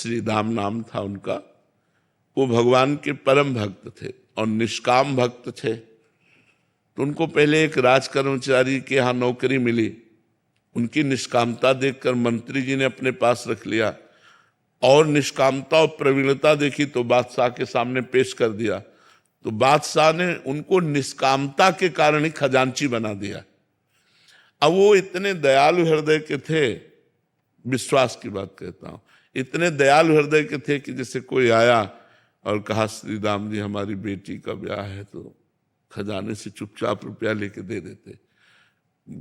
श्री दाम नाम था उनका। वो भगवान के परम भक्त थे और निष्काम भक्त थे। तो उनको पहले एक राज कर्मचारी के यहाँ नौकरी मिली। उनकी निष्कामता देखकर मंत्री जी ने अपने पास रख लिया और निष्कामता और प्रवीणता देखी तो बादशाह के सामने पेश कर दिया। तो बादशाह ने उनको निष्कामता के कारण ही खजांची बना दिया। अब वो इतने दयालु हृदय के थे, विश्वास की बात कहता हूं, इतने दयालु हृदय के थे कि जैसे कोई आया और कहा श्री राम जी हमारी बेटी का ब्याह है तो खजाने से चुपचाप रुपया लेके दे देते।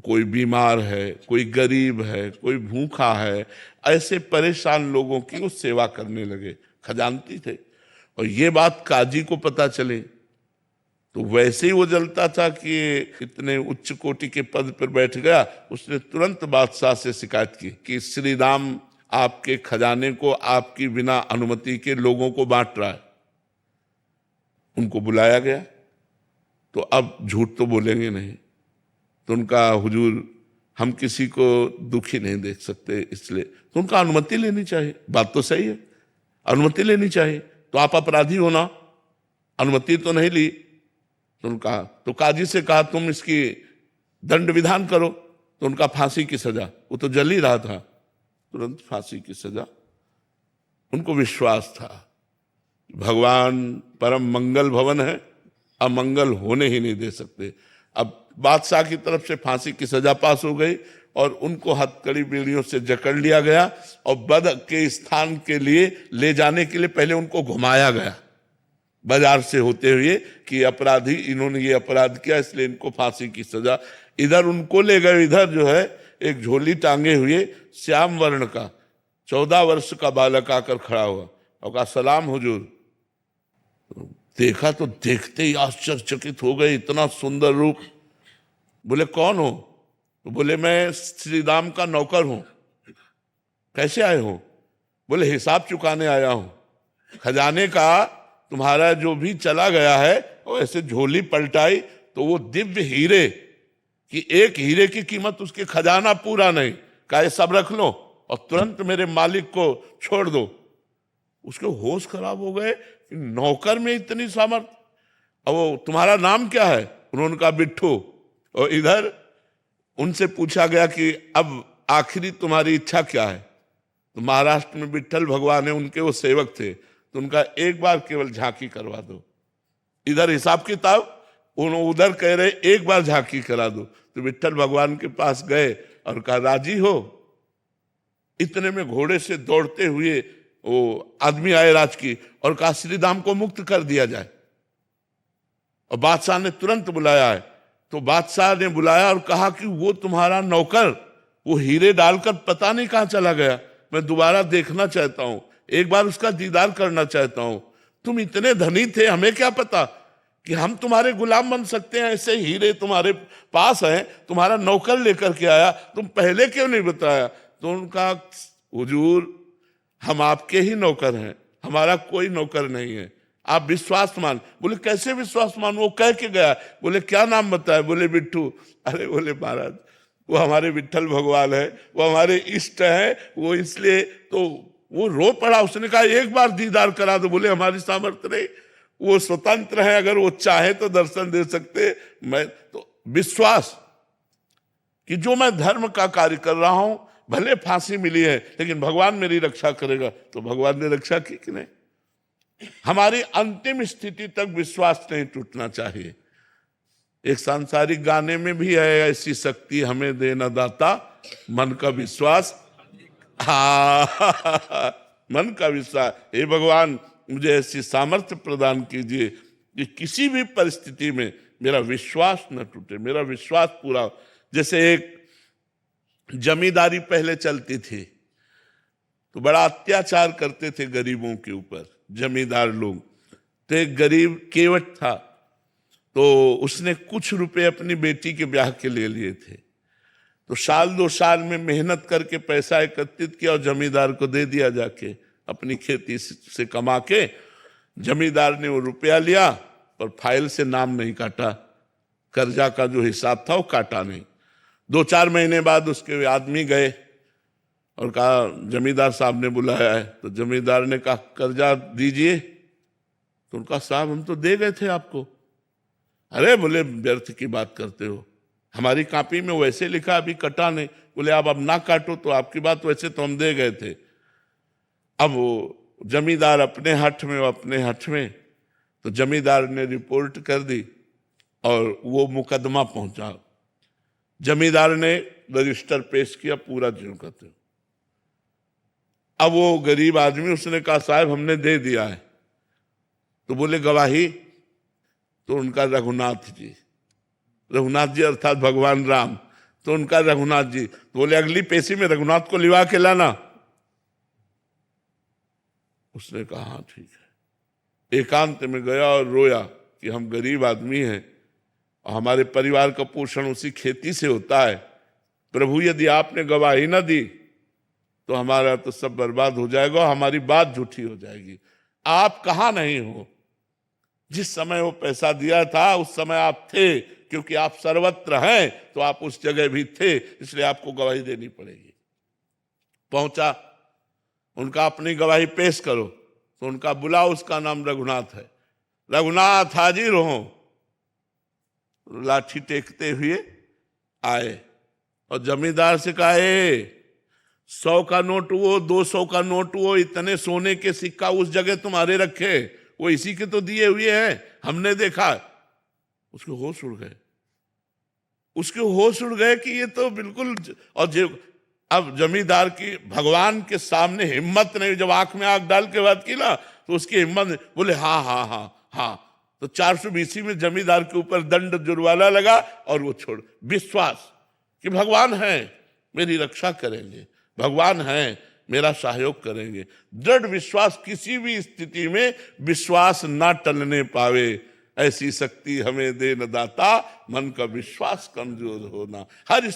कोई बीमार है, कोई गरीब है, कोई भूखा है, ऐसे परेशान लोगों की वो सेवा करने लगे, खजानती थे। और ये बात काजी को पता चले तो वैसे ही वो जलता था कि इतने उच्च कोटि के पद पर बैठ गया। उसने तुरंत बादशाह से शिकायत की कि श्री राम आपके खजाने को आपकी बिना अनुमति के लोगों को बांट रहा है। उनको बुलाया गया तो अब झूठ तो बोलेंगे नहीं, तो उनका हुजूर हम किसी को दुखी नहीं देख सकते, इसलिए तो उनका अनुमति लेनी चाहिए। बात तो सही है, अनुमति लेनी चाहिए। तो आप अपराधी हो ना, अनुमति तो नहीं ली। तो उनका तो काजी से कहा तुम इसकी दंड विधान करो। तो उनका फांसी की सजा, वो तो जल ही रहा था, तुरंत फांसी की सजा। उनको विश्वास था भगवान परम मंगल भवन है, अमंगल होने ही नहीं दे सकते। अब बादशाह की तरफ से फांसी की सजा पास हो गई और उनको हथकड़ी बेड़ियों से जकड़ लिया गया और बद के स्थान के लिए ले जाने के लिए पहले उनको घुमाया गया बाजार से होते हुए कि अपराधी, इन्होंने ये अपराध किया इसलिए इनको फांसी की सजा। इधर उनको ले गए, इधर जो है एक झोली टांगे हुए श्याम वर्ण का 14 वर्ष का बालक आकर खड़ा हुआ और कहा सलाम हुजूर। देखा तो देखते ही आश्चर्यचकित हो गए, इतना सुंदर रूप। बोले कौन हो? तो बोले मैं श्री राम का नौकर हूं। कैसे आए हो? बोले हिसाब चुकाने आया हूं। खजाने का तुम्हारा जो भी चला गया है वो ऐसे झोली पलटाई तो वो दिव्य हीरे कि एक हीरे की कीमत उसके खजाना पूरा नहीं। कहा ये सब रख लो और तुरंत मेरे मालिक को छोड़ दो। उसके होश खराब हो गए, नौकर में इतनी सामर्थ। अब वो तुम्हारा नाम क्या है? उन्होंने कहा बिट्ठू। और इधर उनसे पूछा गया कि अब आखिरी तुम्हारी इच्छा क्या है? तो महाराष्ट्र में विट्ठल भगवान है, उनके वो सेवक थे, तो उनका एक बार केवल झांकी करवा दो। इधर हिसाब किताब, उधर कह रहे एक बार झांकी करा दो। तो विट्ठल भगवान के पास गए और कहा राजी हो? इतने में घोड़े से दौड़ते हुए वो आदमी आए राज की और कहा श्री राम को मुक्त कर दिया जाए। और बादशाह ने तुरंत बुलाया है। तो बादशाह ने बुलाया और कहा कि वो तुम्हारा नौकर वो हीरे डालकर पता नहीं कहां चला गया, मैं दोबारा देखना चाहता हूं, एक बार उसका दीदार करना चाहता हूं। तुम इतने धनी थे, हमें क्या पता कि हम तुम्हारे गुलाम बन सकते हैं। ऐसे हीरे तुम्हारे पास हैं, तुम्हारा नौकर लेकर के आया, तुम पहले क्यों नहीं बताया? तो उनका हुजूर हम आपके ही नौकर हैं, हमारा कोई नौकर नहीं है, आप विश्वास मान। बोले कैसे विश्वास मान? वो कह के गया। बोले क्या नाम बताया? बोले बिट्ठू। अरे बोले महाराज वो हमारे विट्ठल भगवान है, वो हमारे इष्ट है, वो इसलिए तो वो रो पड़ा। उसने कहा एक बार दीदार करा दो। बोले हमारी सामर्थ्य नहीं, वो स्वतंत्र है, अगर वो चाहे तो दर्शन दे सकते। मैं तो विश्वास कि जो मैं धर्म का कार्य कर रहा हूं, भले फांसी मिली है लेकिन भगवान मेरी रक्षा करेगा। तो भगवान ने रक्षा की कि नहीं? हमारी अंतिम स्थिति तक विश्वास नहीं टूटना चाहिए। एक सांसारिक गाने में भी है ऐसी शक्ति हमें देना दाता मन का विश्वास। मन का विश्वास। हे भगवान मुझे ऐसी सामर्थ्य प्रदान कीजिए कि किसी भी परिस्थिति में मेरा विश्वास न टूटे, मेरा विश्वास पूरा। जैसे एक जमींदारी पहले चलती थी तो बड़ा अत्याचार करते थे गरीबों के ऊपर जमींदार लोग। तो एक गरीब केवट था, तो उसने कुछ रुपए अपनी बेटी के ब्याह के लिए लिए थे। तो साल 2 साल में मेहनत करके पैसा एकत्रित किया और जमींदार को दे दिया जाके, अपनी खेती से कमा के। जमींदार ने वो रुपया लिया पर फाइल से नाम नहीं काटा, कर्जा का जो हिसाब था वो काटा नहीं। 2-4 महीने बाद उसके आदमी गए और कहा जमींदार साहब ने बुलाया है। तो जमींदार ने कहा कर्जा दीजिए। तो उनका साहब हम तो दे गए थे आपको। अरे बोले व्यर्थ की बात करते हो, हमारी कॉपी में वैसे लिखा, अभी कटा नहीं। बोले आप अब ना काटो तो आपकी बात, वैसे तो हम दे गए थे। अब वो जमींदार अपने हठ में, वो अपने हठ में। तो जमींदार ने रिपोर्ट कर दी और वो मुकदमा पहुंचा। जमींदार ने रजिस्टर पेश किया, पूरा ज्यों का त्यों। अब वो गरीब आदमी, उसने कहा साहब हमने दे दिया है। तो बोले गवाही? तो उनका रघुनाथ जी, रघुनाथ जी अर्थात भगवान राम, तो उनका रघुनाथ जी। तो बोले अगली पेशी में रघुनाथ को लिवा के लाना। उसने कहा हाँ ठीक है। एकांत में गया और रोया कि हम गरीब आदमी हैं और हमारे परिवार का पोषण उसी खेती से होता है। प्रभु यदि आपने गवाही ना दी तो हमारा तो सब बर्बाद हो जाएगा, हमारी बात झूठी हो जाएगी। आप कहाँ नहीं हो? जिस समय वो पैसा दिया था उस समय आप थे, क्योंकि आप सर्वत्र हैं तो आप उस जगह भी थे, इसलिए आपको गवाही देनी पड़ेगी। पहुंचा, उनका अपनी गवाही पेश करो। तो उनका बुलाओ, उसका नाम रघुनाथ है। रघुनाथ हाजिर हो। लाठी टेकते हुए आए और जमींदार से कहा 100 का नोट वो, 200 का नोट वो, इतने सोने के सिक्का उस जगह तुम्हारे रखे, वो इसी के तो दिए हुए हैं, हमने देखा। उसके होश उड़ गए, उसके होश उड़ गए कि ये तो बिल्कुल। और अब जमींदार की भगवान के सामने हिम्मत नहीं, जब आंख में आंख डाल के बात की ना तो उसकी हिम्मत, बोले हाँ हाँ हाँ हाँ। तो 420 में जमींदार के ऊपर दंड जुर्माना लगा और वो छोड़। विश्वास कि भगवान है मेरी रक्षा करेंगे, भगवान है मेरा सहयोग करेंगे। दृढ़ विश्वास, किसी भी स्थिति में विश्वास ना टलने पावे, ऐसी शक्ति हमें दे न दाता, मन का विश्वास कमजोर होना। हर